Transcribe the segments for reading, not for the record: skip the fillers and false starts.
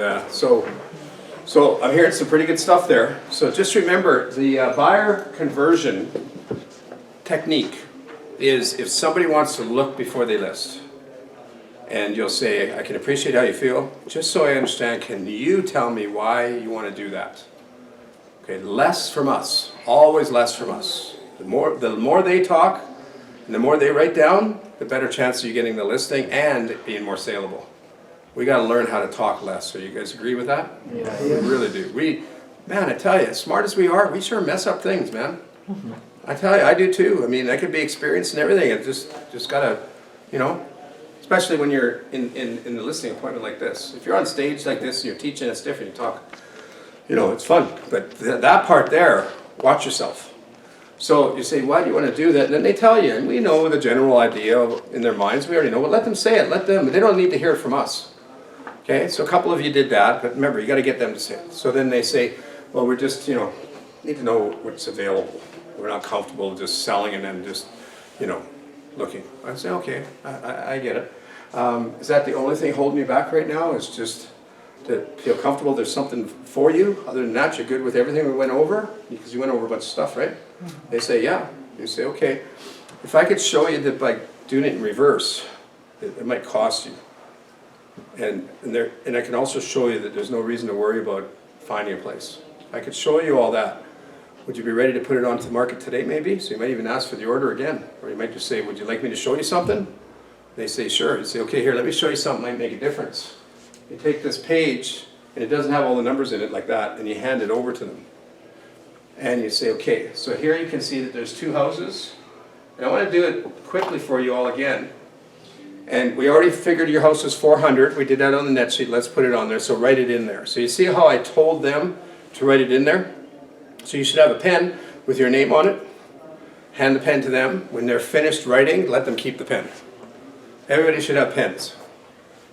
So I'm hearing some pretty good stuff there. So just remember, the buyer conversion technique is if somebody wants to look before they list, and you'll say, I can appreciate how you feel, just so I understand, can you tell me why you want to do that? Okay, less from us, always less from us. The more they talk, and the more they write down, the better chance of you getting the listing and it being more saleable. We got to learn how to talk less. So you guys agree with that? Yeah. We really do. Man, I tell you, as smart as we are, we sure mess up things, man. I tell you, I do too. I mean, I could be experienced and everything. It just gotta, especially when you're in the listening appointment like this. If you're on stage like this and you're teaching, it's different. You talk, it's fun. But that part there, watch yourself. So you say, why do you want to do that? And then they tell you, and we know the general idea in their minds. We already know. Well, let them say it. They don't need to hear it from us. Okay, so a couple of you did that, but remember, you got to get them to say it. So then they say, well, we're just, need to know what's available. We're not comfortable just selling and then just, looking. I say, okay, I get it. Is that the only thing holding you back right now? Is just to feel comfortable there's something for you? Other than that, you're good with everything we went over? Because you went over a bunch of stuff, right? They say, yeah. You say, okay. If I could show you that by doing it in reverse, it might cost you. And I can also show you that there's no reason to worry about finding a place. I could show you all that. Would you be ready to put it onto the market today maybe? So you might even ask for the order again. Or you might just say, would you like me to show you something? They say, sure. You say, okay, here, let me show you something that might make a difference. You take this page, and it doesn't have all the numbers in it like that, and you hand it over to them. And you say, okay, so here you can see that there's two houses. And I want to do it quickly for you all again. And we already figured your house was 400. We did that on the net sheet. Let's put it on there. So write it in there. So you see how I told them to write it in there? So you should have a pen with your name on it. Hand the pen to them. When they're finished writing, let them keep the pen. Everybody should have pens.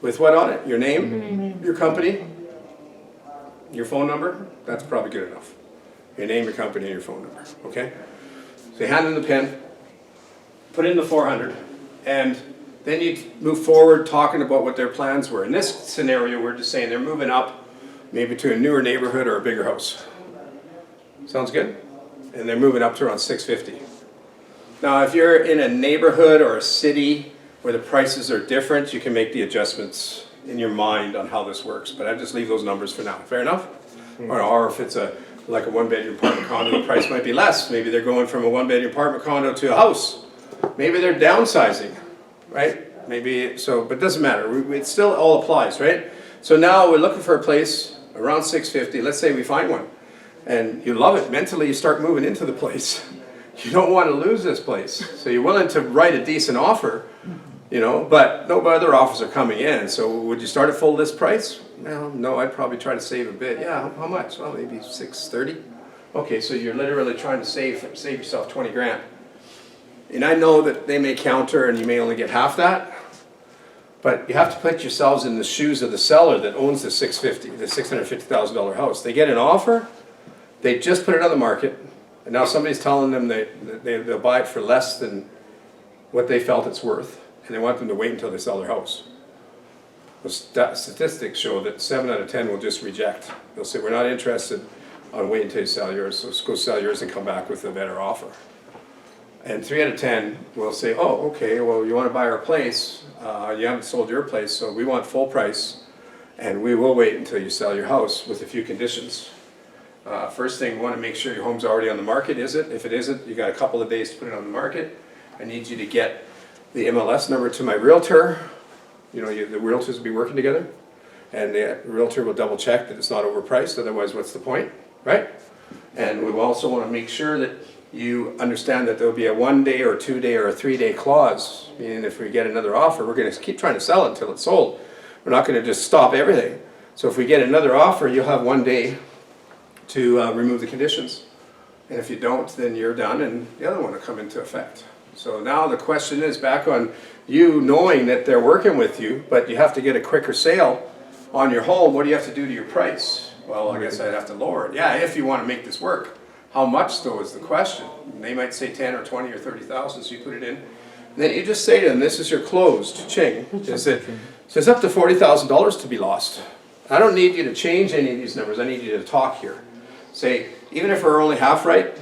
With what on it? Your name, your company, your phone number. That's probably good enough. Your name, your company, and your phone number. Okay? So you hand them the pen. Put in the 400. And then you move forward talking about what their plans were. In this scenario, we're just saying they're moving up maybe to a newer neighborhood or a bigger house. Sounds good? And they're moving up to around 650. Now, if you're in a neighborhood or a city where the prices are different, you can make the adjustments in your mind on how this works. But I just leave those numbers for now. Fair enough? Or if it's like a one-bedroom apartment condo, the price might be less. Maybe they're going from a one-bedroom apartment condo to a house. Maybe they're downsizing. Right? Maybe so, but it doesn't matter. It still all applies, right? So now we're looking for a place around 650. Let's say we find one, and you love it. Mentally, you start moving into the place. You don't want to lose this place, so you're willing to write a decent offer, but no other offers are coming in. So would you start at full list price? Well, no. I'd probably try to save a bit. Yeah, how much? Well, maybe 630. Okay, so you're literally trying to save yourself 20 grand. And I know that they may counter and you may only get half that, but you have to put yourselves in the shoes of the seller that owns the $650,000 house. They get an offer, they just put it on the market, and now somebody's telling them they'll buy it for less than what they felt it's worth, and they want them to wait until they sell their house. The statistics show that 7 out of 10 will just reject. They'll say, we're not interested on waiting until you sell yours, so go sell yours and come back with a better offer. And 3 out of 10 will say, oh, okay, well, you want to buy our place. You haven't sold your place, so we want full price. And we will wait until you sell your house with a few conditions. First thing, we want to make sure your home's already on the market. Is it? If it isn't, you got a couple of days to put it on the market. I need you to get the MLS number to my realtor. The realtors will be working together. And the realtor will double check that it's not overpriced. Otherwise, what's the point, right? And we also want to make sure that you understand that there'll be a 1 day or 2 day or a 3 day clause, meaning if we get another offer, we're going to keep trying to sell it until it's sold. We're not going to just stop everything. So if we get another offer, you'll have 1 day to remove the conditions. And if you don't, then you're done and the other one will come into effect. So now the question is back on you knowing that they're working with you, but you have to get a quicker sale on your home. What do you have to do to your price? Well, I guess I'd have to lower it. Yeah, if you want to make this work. How much, though, is the question. They might say 10 or 20 or 30,000, so you put it in. And then you just say to them, this is your closed, ching. Is it says up to $40,000 to be lost. I don't need you to change any of these numbers, I need you to talk here. Say, even if we're only half right,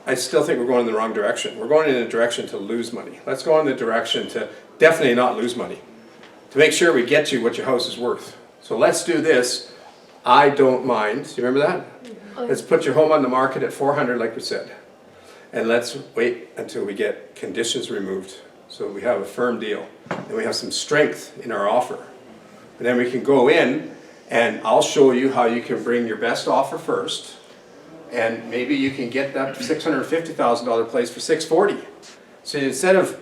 I still think we're going in the wrong direction. We're going in a direction to lose money. Let's go in the direction to definitely not lose money. To make sure we get you what your house is worth. So let's do this. I don't mind. Do you remember that? Let's put your home on the market at 400 like we said. And let's wait until we get conditions removed so we have a firm deal. And we have some strength in our offer. And then we can go in and I'll show you how you can bring your best offer first. And maybe you can get that $650,000 place for $640,000. So instead of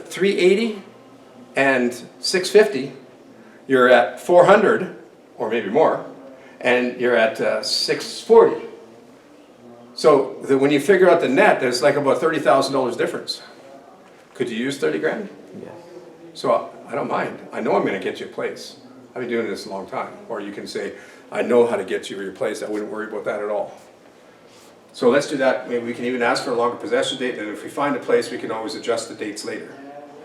380 and $650,000, you're at 400 or maybe more, and you're at $640,000. So when you figure out the net, there's like about $30,000 difference. Could you use 30 grand? Yes. So I don't mind. I know I'm going to get you a place. I've been doing this a long time. Or you can say, I know how to get you your place. I wouldn't worry about that at all. So let's do that. Maybe we can even ask for a longer possession date, and if we find a place, we can always adjust the dates later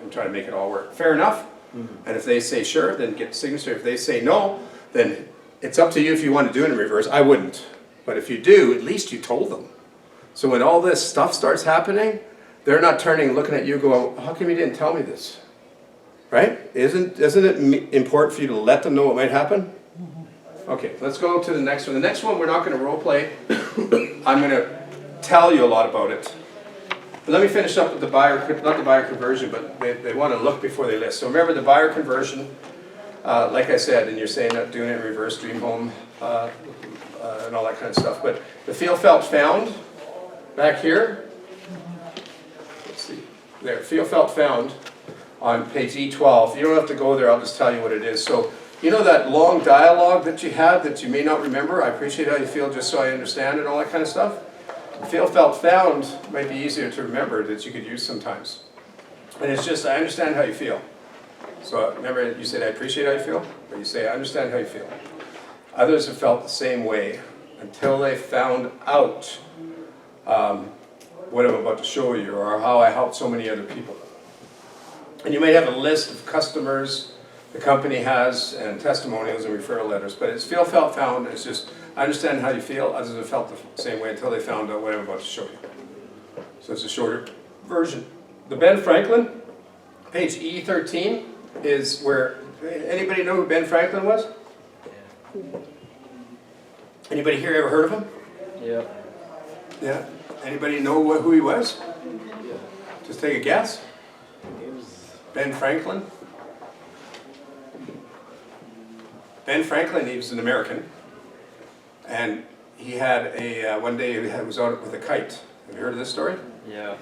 and try to make it all work. Fair enough? And if they say sure, then get the signature. If they say no, then it's up to you if you want to do it in reverse. I wouldn't. But if you do, at least you told them. So when all this stuff starts happening, they're not turning, looking at you going, how come you didn't tell me this? Right? Isn't it important for you to let them know what might happen? Okay, let's go to the next one. The next one we're not going to role play. I'm going to tell you a lot about it. But let me finish up with the buyer, not the buyer conversion, but they want to look before they list. So remember the buyer conversion, like I said, and you're saying that doing it in reverse, dream home, and all that kind of stuff. But the feel, felt, found, back here. Let's see, there, feel, felt, found on page E12. You don't have to go there, I'll just tell you what it is. So you know that long dialogue that you had that you may not remember? I appreciate how you feel just so I understand and all that kind of stuff. Feel, felt, found might be easier to remember that you could use sometimes. And it's just, I understand how you feel. So remember you said, I appreciate how you feel? But you say, I understand how you feel. Others have felt the same way until they found out what I'm about to show you or how I helped so many other people. And you may have a list of customers the company has and testimonials and referral letters, but it's feel, felt, found. It's just, I understand how you feel. Others have felt the same way until they found out what I'm about to show you. So it's a shorter version. The Ben Franklin, page E13, is where, anybody know who Ben Franklin was? Anybody here ever heard of him? Yeah. Yeah. Anybody know who he was? Yeah. Just take a guess. It was Ben Franklin. Ben Franklin, he was an American, and he had a, one day he was out with a kite. Have you heard of this story? yeah.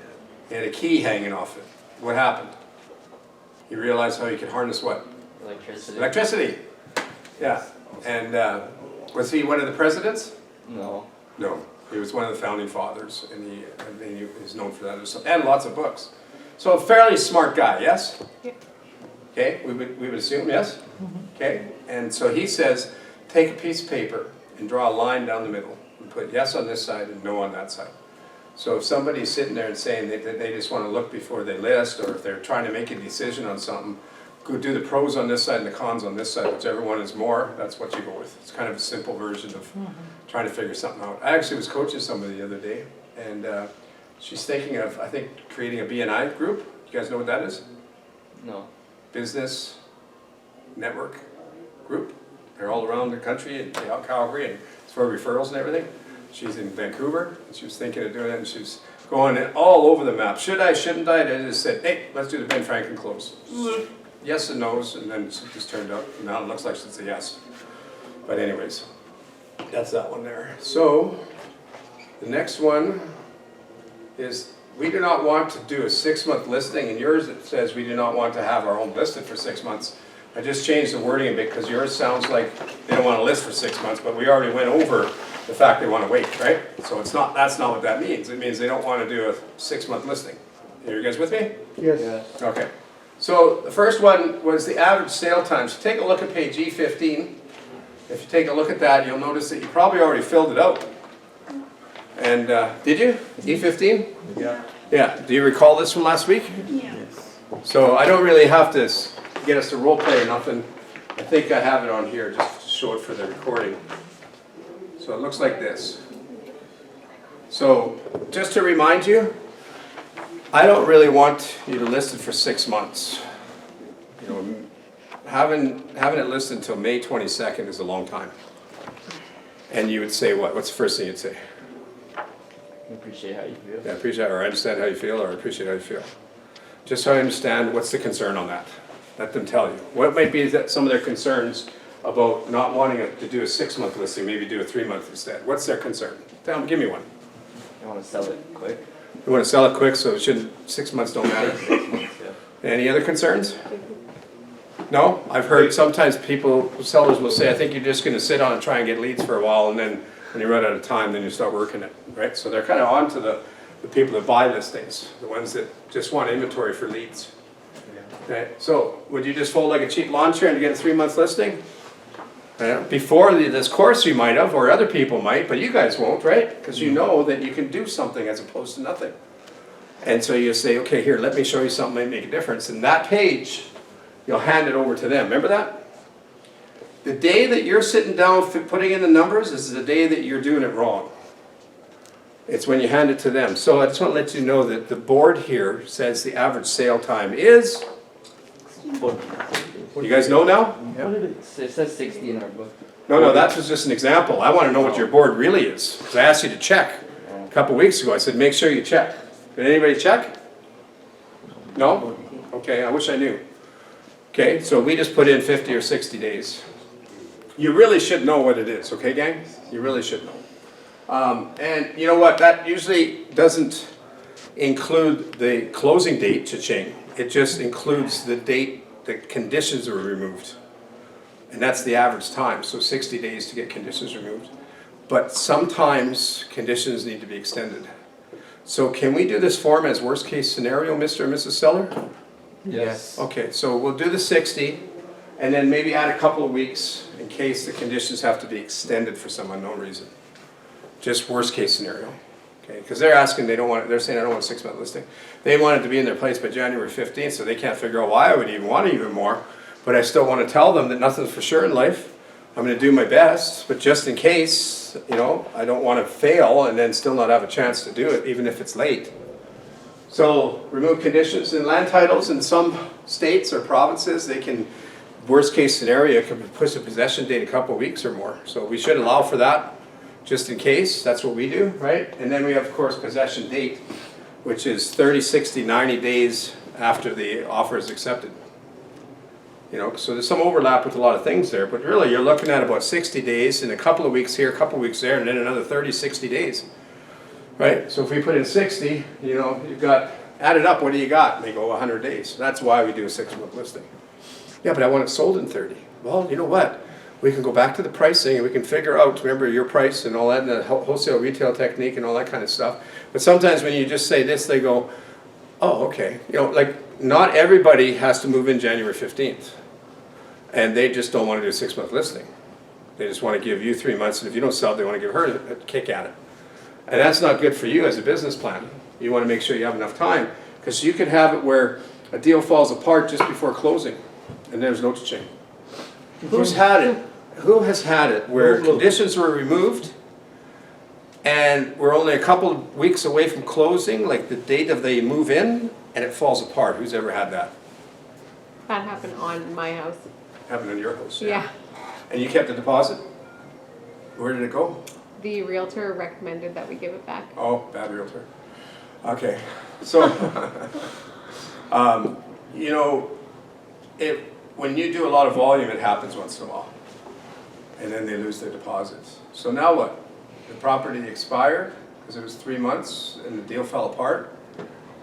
He had a key hanging off it. What happened? He realized how he could harness what? Electricity. Electricity. Yeah. And was he one of the presidents? No. No. He was one of the founding fathers, and he is known for that, and lots of books. So a fairly smart guy, yes? Yeah. Okay, we would assume, yes? Okay, and so he says, take a piece of paper and draw a line down the middle and put yes on this side and no on that side. So if somebody's sitting there and saying that they just want to look before they list, or if they're trying to make a decision on something, go do the pros on this side and the cons on this side, whichever one is more, that's what you go with. It's kind of a simple version of trying to figure something out. I actually was coaching somebody the other day, and she's thinking of, I think, creating a BNI group. You guys know what that is? No. Business network group. They're all around the country, in Calgary, and it's for referrals and everything. She's in Vancouver, and she was thinking of doing it, and she was going all over the map. Should I, shouldn't I? And I just said, hey, let's do the Ben Franklin close. Yes and no's, and then it just turned out, now it looks like it's a yes. But anyways, that's that one there. So, the next one is, we do not want to do a 6-month listing, and yours it says we do not want to have our home listed for 6 months. I just changed the wording a bit because yours sounds like they don't want to list for 6 months, but we already went over the fact they want to wait, right? So it's not, that's not what that means. It means they don't want to do a 6-month listing. Are you guys with me? Yes. Yeah. Okay. So the first one was the average sale time. So take a look at page E15. If you take a look at that, you'll notice that you probably already filled it out. And did you? E15? Yeah. Yeah. Do you recall this from last week? Yeah. Yes. So I don't really have to get us to role play or nothing. I think I have it on here just to show it for the recording. So it looks like this. So just to remind you, I don't really want you to list it for 6 months. You know, having it listed until May 22nd is a long time. And you would say what? What's the first thing you'd say? I appreciate how you feel. Yeah, I appreciate, or I understand how you feel, or I appreciate how you feel. Just so I understand, what's the concern on that? Let them tell you. What might be that some of their concerns about not wanting to do a 6-month listing, maybe do a 3-month instead? What's their concern? Tell them, give me one. I want to sell it quick. You want to sell it quick, so it shouldn't, 6 months don't matter? 6 months, yeah. Any other concerns? No? I've heard sometimes sellers will say, I think you're just gonna sit on and try and get leads for a while, and then when you run out of time, then you start working it, right? So they're kind of on to the people that buy listings, the ones that just want inventory for leads. Okay, so would you just fold like a cheap lawn chair and get a 3-month listing? Before this course you might have, or other people might, but you guys won't, right? Because you know that you can do something as opposed to nothing. And so you say, okay, here, let me show you something that may make a difference. And that page, you'll hand it over to them. Remember that? The day that you're sitting down putting in the numbers is the day that you're doing it wrong. It's when you hand it to them. So I just want to let you know that the board here says the average sale time is, you guys know now? What did it says 60 in our book. No, that was just an example. I want to know what your board really is. Because I asked you to check a couple weeks ago. I said, make sure you check. Did anybody check? No? Okay, I wish I knew. Okay, so we just put in 50 or 60 days. You really should know what it is, okay, gang? You really should know. And you know what? That usually doesn't include the closing date, cha-ching. It just includes the date the conditions were removed. And that's the average time, so 60 days to get conditions removed. But sometimes conditions need to be extended. So can we do this form as worst case scenario, Mr. and Mrs. Seller? Yes. Okay, so we'll do the 60, and then maybe add a couple of weeks in case the conditions have to be extended for some unknown reason. Just worst case scenario. Okay, because they're asking, they're saying I don't want a 6-month listing. They want it to be in their place by January 15th, so they can't figure out why I would even want it even more. But I still want to tell them that nothing's for sure in life. I'm going to do my best, but just in case, you know, I don't want to fail and then still not have a chance to do it, even if it's late. So remove conditions in land titles. In some states or provinces, they can, worst case scenario, can push a possession date a couple of weeks or more. So we should allow for that, just in case. That's what we do, right? And then we have, of course, possession date, which is 30, 60, 90 days after the offer is accepted. You know, so there's some overlap with a lot of things there, but really you're looking at about 60 days and a couple of weeks here, a couple of weeks there, and then another 30, 60 days. Right? So if we put in 60, you know, you've got, add it up, what do you got? And they go 100 days. That's why we do a 6-month listing. Yeah, but I want it sold in 30. Well, you know what? We can go back to the pricing and we can figure out, remember your price and all that, and the wholesale retail technique and all that kind of stuff. But sometimes when you just say this, they go, oh, okay. You know, like, not everybody has to move in January 15th. And they just don't want to do a 6-month listing. They just want to give you 3 months, and if you don't sell, they want to give her a kick at it. And that's not good for you as a business plan. You want to make sure you have enough time, because you could have it where a deal falls apart just before closing, and there's no cha-ching. Who's had it? Who has had it where conditions were removed, and we're only a couple of weeks away from closing, like the date of the move in, and it falls apart? Who's ever had that? That happened on my house. Happened in your house? Yeah. And you kept the deposit? Where did it go? The realtor recommended that we give it back. Oh, bad realtor. Okay, so, you know, when you do a lot of volume, it happens once in a while. And then they lose their deposits. So now what? The property expired because it was 3 months and the deal fell apart,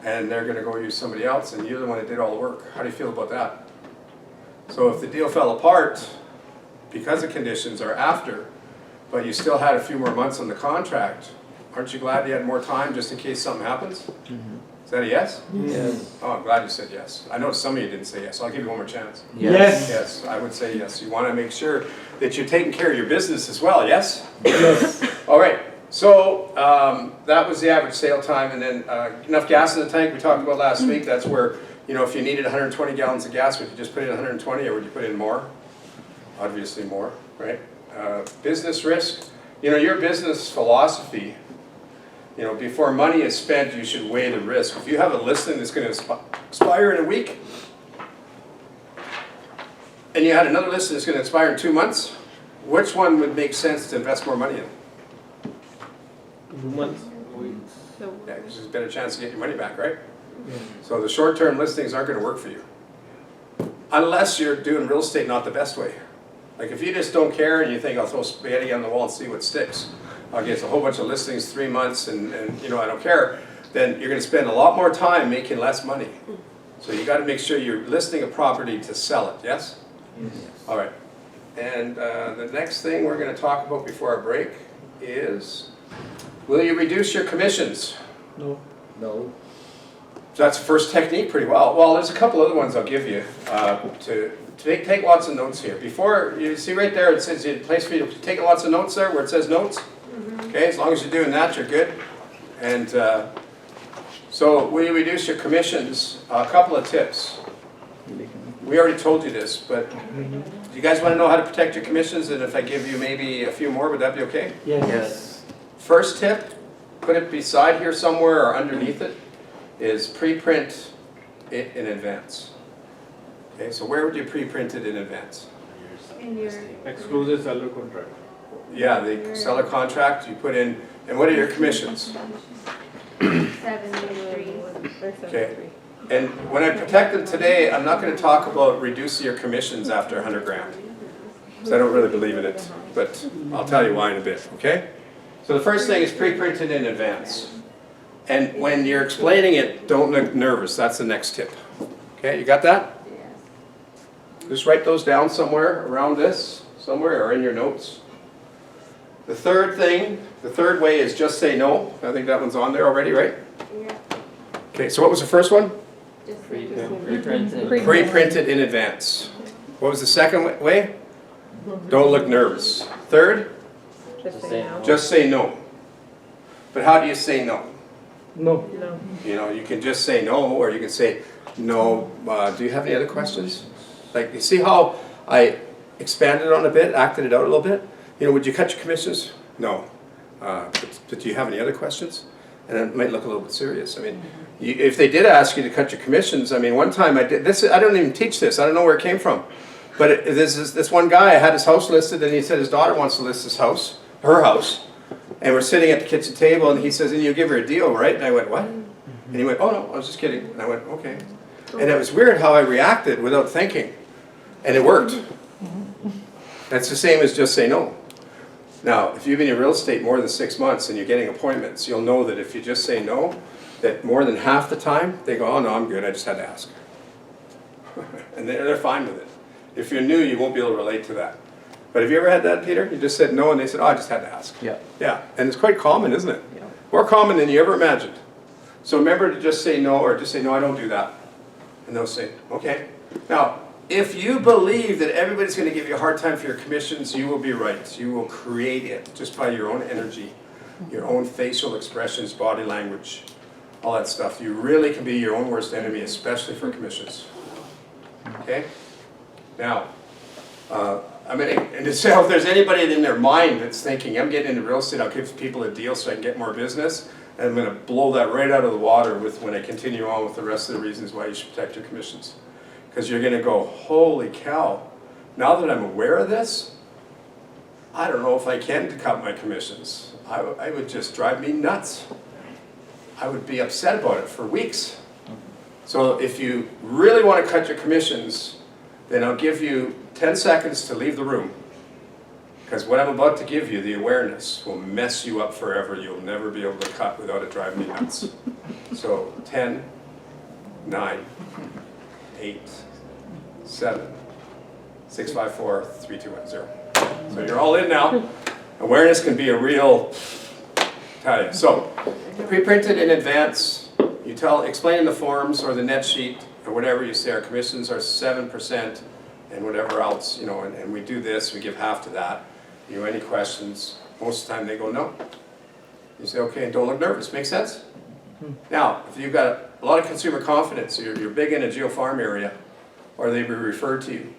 and they're going to go use somebody else, and you're the one that did all the work. How do you feel about that? So if the deal fell apart because the conditions are after, but you still had a few more months on the contract, aren't you glad you had more time just in case something happens? Mm-hmm. Is that a yes? Yes. Oh, I'm glad you said yes. I know some of you didn't say yes. I'll give you one more chance. Yes. Yes, I would say yes. You want to make sure that you're taking care of your business as well, yes? Yes. All right, so that was the average sale time, and then enough gas in the tank we talked about last week. That's where, you know, if you needed 120 gallons of gas, would you just put in 120 or would you put in more? obviously more, right? Business risk, you know, your business philosophy, you know, before money is spent, you should weigh the risk. If you have a listing that's going to expire in a week, and you had another listing that's going to expire in 2 months, which one would make sense to invest more money in? 2 months. So, Yeah, 'cause there's a better chance to get your money back, right? So the short-term listings aren't going to work for you. Unless you're doing real estate not the best way. Like if you just don't care and you think, I'll throw spaghetti on the wall and see what sticks. I'll get a whole bunch of listings 3 months and you know, I don't care. Then you're going to spend a lot more time making less money. So you got to make sure you're listing a property to sell it, yes? All right. And the next thing we're going to talk about before our break is, will you reduce your commissions? No. No. So that's the first technique pretty well. Well, there's a couple other ones I'll give you to take lots of notes here. Before, you see right there, it says a place for you to take lots of notes there where it says notes. Okay, as long as you're doing that, you're good. And so will you reduce your commissions? A couple of tips. We already told you this, but do you guys want to know how to protect your commissions? And if I give you maybe a few more, would that be okay? Yes. First tip, put it beside here somewhere or underneath it, is pre-print it in advance. Okay, so where would you pre-print it in advance? in your, Exclusive seller contract. Yeah, the seller contract, you put in, and what are your commissions? 73. Okay. And when I protect them today, I'm not going to talk about reducing your commissions after 100 grand. Because I don't really believe in it, but I'll tell you why in a bit, okay? So the first thing is pre-printed in advance. And when you're explaining it, don't look nervous. That's the next tip. Okay, you got that? Just write those down somewhere around this, somewhere, or in your notes. The third thing, the third way is just say no. I think that one's on there already, right? Yeah. Okay, so what was the first one? Just Pre-printed. Pre-printed in advance. What was the second way? Don't look nervous. Third, Just say no. just say no. But how do you say no? No. You know, you can just say no, or you can say no. Do you have any other questions? Like, you see how I expanded on a bit, acted it out a little bit? You know, would you cut your commissions? No. But do you have any other questions? And it might look a little bit serious. I mean, if they did ask you to cut your commissions, I mean, one time I did this. I don't even teach this. I don't know where it came from. But this one guy, I had his house listed, and he said his daughter wants to list his house, her house. And we're sitting at the kitchen table, and he says, and you give her a deal, right? And I went, what? And he went, oh no, I was just kidding. And I went, okay. And it was weird how I reacted without thinking. And it worked. That's the same as just say no. Now, if you've been in real estate more than 6 months and you're getting appointments, you'll know that if you just say no, that more than half the time, they go, oh no, I'm good, I just had to ask. And they're fine with it. If you're new, you won't be able to relate to that. But have you ever had that, Peter? You just said no, and they said, oh, I just had to ask. Yeah. Yeah, and it's quite common, isn't it? Yeah. More common than you ever imagined. So remember to just say no, or just say, no, I don't do that. And they'll say, okay. Now, if you believe that everybody's going to give you a hard time for your commissions, you will be right. You will create it just by your own energy, your own facial expressions, body language, all that stuff. You really can be your own worst enemy, especially for commissions. Okay? Now, I mean, and to say if there's anybody in their mind that's thinking, I'm getting into real estate, I'll give people a deal so I can get more business, and I'm going to blow that right out of the water when I continue on with the rest of the reasons why you should protect your commissions. Because you're going to go, holy cow, now that I'm aware of this, I don't know if I can cut my commissions. I would just drive me nuts. I would be upset about it for weeks. So if you really want to cut your commissions, then I'll give you 10 seconds to leave the room. Because what I'm about to give you, the awareness, will mess you up forever. You'll never be able to cut without it driving me nuts. So 10, 9, 8, 7, 6, 5, 4, 3, 2, 1, 0. So you're all in now. Awareness can be a real, tell you. So pre-printed in advance. You explain in the forms or the net sheet or whatever you say our commissions are 7% and whatever else, you know, and we do this, we give half to that. You know, any questions? Most of the time they go no. You say, okay, and don't look nervous. Make sense? Now, if you've got a lot of consumer confidence, you're big in a geofarm area, or they be referred to you,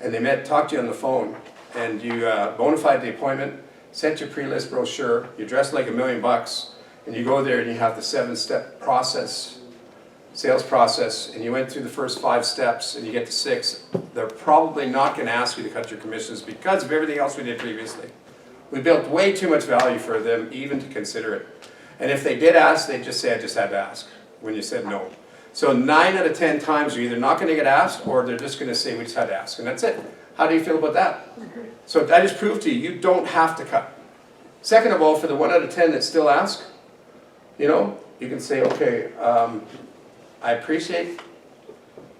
and they talked to you on the phone, and you bona fide the appointment, sent your pre-list brochure, you're dressed like $1 million, and you go there and you have the 7-step process, sales process, and you went through the first 5 steps and you get to 6, they're probably not going to ask you to cut your commissions because of everything else we did previously. We built way too much value for them even to consider it. And if they did ask, they'd just say, I just had to ask, when you said no. So 9 out of 10 times you're either not going to get asked or they're just going to say, we just had to ask, and that's it. How do you feel about that? So I just proved to you, you don't have to cut. Second of all, for the 1 out of 10 that still ask, you know, you can say, okay, I appreciate,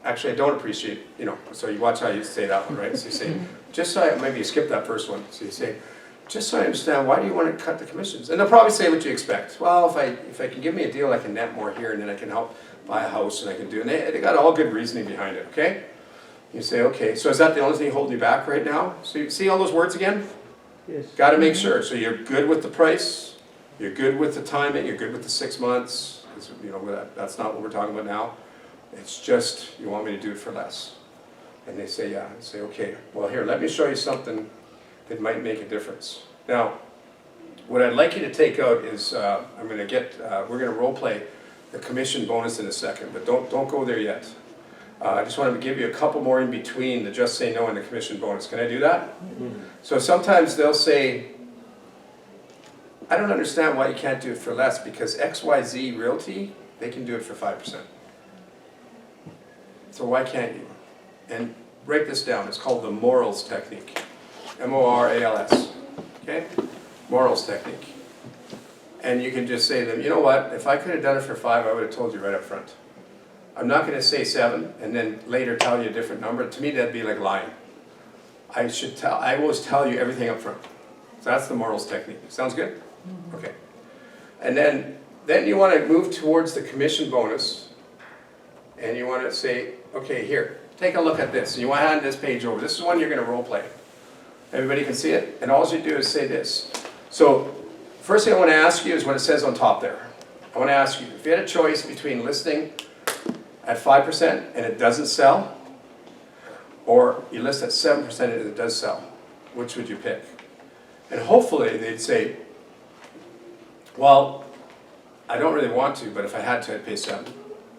actually I don't appreciate, you know, so you watch how you say that one, right? So you say, just so maybe you skip that first one. So you say, just so I understand, why do you want to cut the commissions? And they'll probably say what you expect. Well, if I can give me a deal, I can net more here, and then I can help buy a house, and I can do, and they got all good reasoning behind it, okay? You say, okay, so is that the only thing holding you back right now? So you see all those words again? Yes. Got to make sure. So you're good with the price, you're good with the timing, you're good with the 6 months, because you know that's not what we're talking about now. It's just you want me to do it for less. And they say, yeah. I say, okay, well here, let me show you something that might make a difference. Now, what I'd like you to take out is we're going to role play the commission bonus in a second, but don't go there yet. I just wanted to give you a couple more in between the just say no and the commission bonus. Can I do that? So sometimes they'll say, I don't understand why you can't do it for less, because XYZ Realty, they can do it for 5%. So why can't you? And break this down. It's called the Morals technique. M-O-R-A-L-S. Okay? Morals technique. And you can just say to them, you know what, if I could have done it for 5, I would have told you right up front. I'm not going to say 7 and then later tell you a different number. To me, that'd be like lying. I always tell you everything up front. So that's the Morals technique. Sounds good? Okay. And then you want to move towards the commission bonus, and you want to say, okay, here, take a look at this. And you want to hand this page over. This is one you're going to role play. Everybody can see it? And all you do is say this. So, first thing I want to ask you is what it says on top there. I want to ask you, if you had a choice between listing at 5% and it doesn't sell, or you list at 7% and it does sell, which would you pick? And hopefully they'd say, well, I don't really want to, but if I had to, I'd pay 7,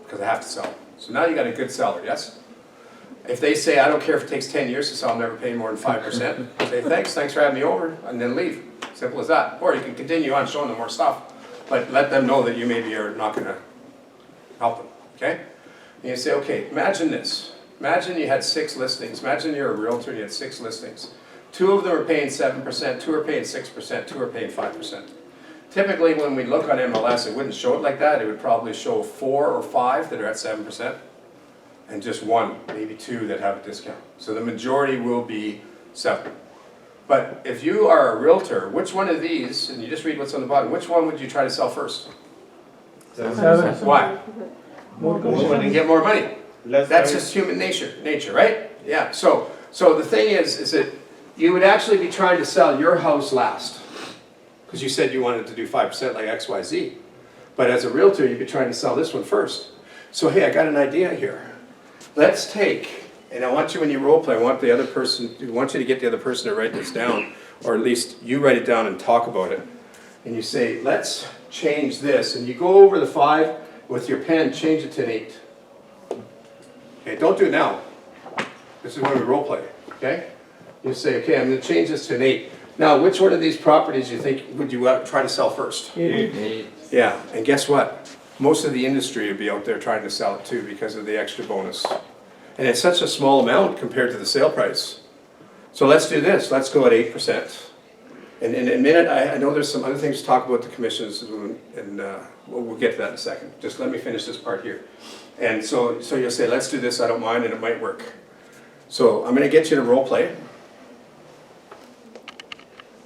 because I have to sell. So now you got a good seller, yes? If they say, I don't care if it takes 10 years to sell, I'm never paying more than 5%, say thanks for having me over, and then leave. Simple as that. Or you can continue on showing them more stuff, but let them know that you maybe are not going to help them, okay? And you say, okay, imagine this. Imagine you had 6 listings. Imagine you're a realtor and you had 6 listings. 2 of them are paying 7%, 2 are paying 6%, 2 are paying 5%. Typically, when we look on MLS, it wouldn't show it like that. It would probably show 4 or 5 that are at 7%, and just 1, maybe 2 that have a discount. So the majority will be 7. But if you are a realtor, which one of these, and you just read what's on the bottom, which one would you try to sell first? 7%. Why? More Well, commission. to get more money. Less That's time. just human nature, right? Yeah, so the thing is that you would actually be trying to sell your house last. Because you said you wanted to do 5% like XYZ. But as a realtor, you'd be trying to sell this one first. So hey, I got an idea here. Let's take, and I want you, when you role play, I want you to get the other person to write this down, or at least you write it down and talk about it. And you say, let's change this. And you go over the 5 with your pen, change it to an 8. Okay, don't do it now. This is when we role play, okay? You say, okay, I'm going to change this to an 8. Now, which one of these properties do you think would you try to sell first? 8. Yeah, and guess what? Most of the industry would be out there trying to sell it too because of the extra bonus. And it's such a small amount compared to the sale price. So let's do this. Let's go at 8%. And in a minute, I know there's some other things to talk about the commissions, and we'll get to that in a second. Just let me finish this part here. And so you'll say, let's do this, I don't mind, and it might work. So I'm going to get you to role play.